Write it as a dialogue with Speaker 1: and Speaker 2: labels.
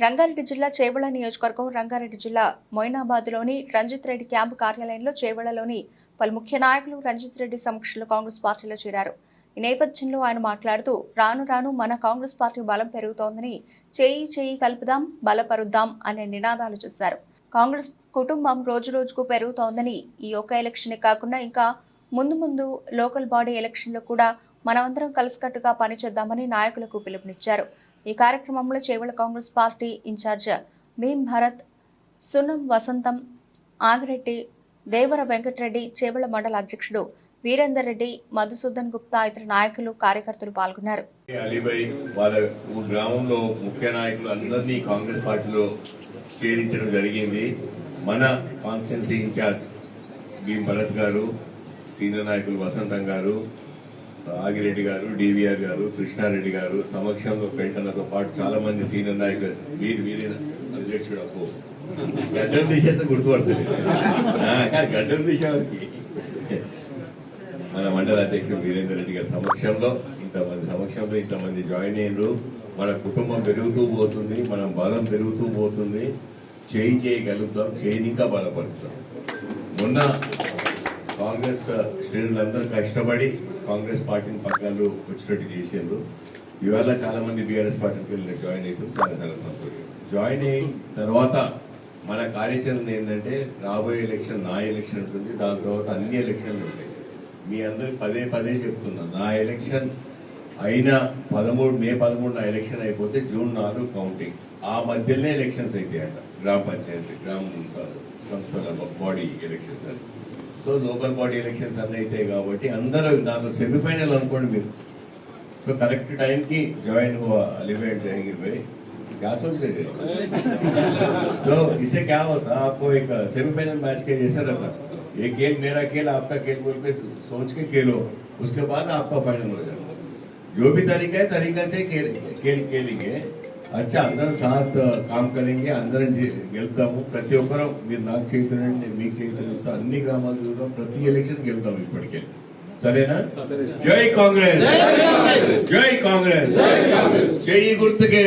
Speaker 1: రంగారెడ్డి జిల్లా చేవెళ్ల నియోజకవర్గం రంగారెడ్డి జిల్లా మొయినాబాద్లోని రంజిత్ రెడ్డి క్యాంపు కార్యాలయంలో చేవెళ్లలోని పలు ముఖ్య నాయకులు రంజిత్ రెడ్డి సమక్షంలో కాంగ్రెస్ పార్టీలో చేరారు. ఈ నేపథ్యంలో ఆయన మాట్లాడుతూ రాను రాను మన కాంగ్రెస్ పార్టీ బలం పెరుగుతోందని, చేయి చేయి కలుపుదాం బలపరుద్దాం అనే నినాదాలు చేశారు. కాంగ్రెస్ కుటుంబం రోజురోజుకు పెరుగుతోందని, ఈ ఒక్క ఎలక్షనే కాకుండా ఇంకా ముందు లోకల్ బాడీ ఎలక్షన్లో కూడా మనమందరం కలిసికట్టుగా పనిచేద్దామని నాయకులకు పిలుపునిచ్చారు. ఈ కార్యక్రమంలో చేవెళ్ల కాంగ్రెస్ పార్టీ ఇన్ఛార్జ్ భీమ్ భరత్, సున్నం వసంతం, ఆగిరెడ్డి, దేవర వెంకటరెడ్డి, చేవెళ్ల మండల అధ్యక్షుడు వీరేందర్ రెడ్డి, మధుసూదన్ గుప్తా ఇతర నాయకులు కార్యకర్తలు పాల్గొన్నారు.
Speaker 2: గ్రామంలో ముఖ్య నాయకులు అందరినీ కాంగ్రెస్ పార్టీలో చేరించడం జరిగింది. మన కాన్స్టిట్యున్సీ ఇన్ఛార్జ్ భీమ్ భరత్ గారు, సీనియర్ నాయకులు వసంతం గారు, ఆగిరెడ్డి గారు, డివిఆర్ గారు, కృష్ణారెడ్డి గారు సమక్షంలో పెంటలతో పాటు చాలా మంది సీనియర్ నాయకులు వీరి అధ్యక్షుడు అప్పు గడ్డం తీసేస్తే గుర్తుపడుతుంది. గడ్డం తీసేవారికి మన మండల అధ్యక్షుడు వీరేందర్ రెడ్డి గారి సమక్షంలో ఇంతమంది జాయిన్ అయ్యారు. మన కుటుంబం పెరుగుతూ పోతుంది, మన బలం పెరుగుతూ పోతుంది. చేయగలుగుతాం, చేయిని ఇంకా బలపరుస్తాం. మొన్న కాంగ్రెస్ శ్రేణులందరూ కష్టపడి కాంగ్రెస్ పార్టీని పగ్గాలు వచ్చినట్టు చేసేందుకు ఇవాళ చాలా మంది బీఆర్ఎస్ పార్టీకి జాయిన్ అవుతుంది. చాలా సంతోషం. జాయిన్ అయిన తర్వాత మన కార్యాచరణ ఏంటంటే రాబోయే ఎలక్షన్ నా ఎలక్షన్ ఉంటుంది, దాని తర్వాత అన్ని ఎలక్షన్లు ఉంటాయి. మీ అందరికి పదే చెప్తున్నా, నా ఎలక్షన్ అయినా మే 13 నా ఎలక్షన్ అయిపోతే జూన్ 4 కౌంటింగ్. ఆ మధ్యలోనే ఎలక్షన్స్ అవుతాయంట. గ్రామ పంచాయతీ, గ్రామ సంస్థల బాడీ ఎలక్షన్స్ అని. సో లోకల్ బాడీ ఎలక్షన్స్ అన్నీ అవుతాయి కాబట్టి అందరూ నాకు सेमीफाइनल అనుకోండి మీరు. तो करेक्ट टाइम की ज्वाइन हुआ एलिवेंट जाएंगे भाई, क्या सोच रहे थे? तो इससे क्या होता, आपको एक सेमीफाइनल मैच के जैसा रहता, ये खेल मेरा खेल आपका खेल बोल के सोच के खेलो, उसके बाद आपका फाइनल हो जाता. जो भी तरीका है तरीका से खेलेंगे. अच्छा अंदर साथ काम करेंगे, अंदर గెలుద్దాము. ప్రతి ఒక్కరు మీరు నాకు చేస్తారండి, మీకు చేస్తారు. అన్ని గ్రామాలు చూద్దాం, ప్రతి ఎలక్షన్ గెలుద్దాం ఇప్పటికే. సరేనా? జై కాంగ్రెస్, జై కాంగ్రెస్, చెయ్యి గుర్తుకే.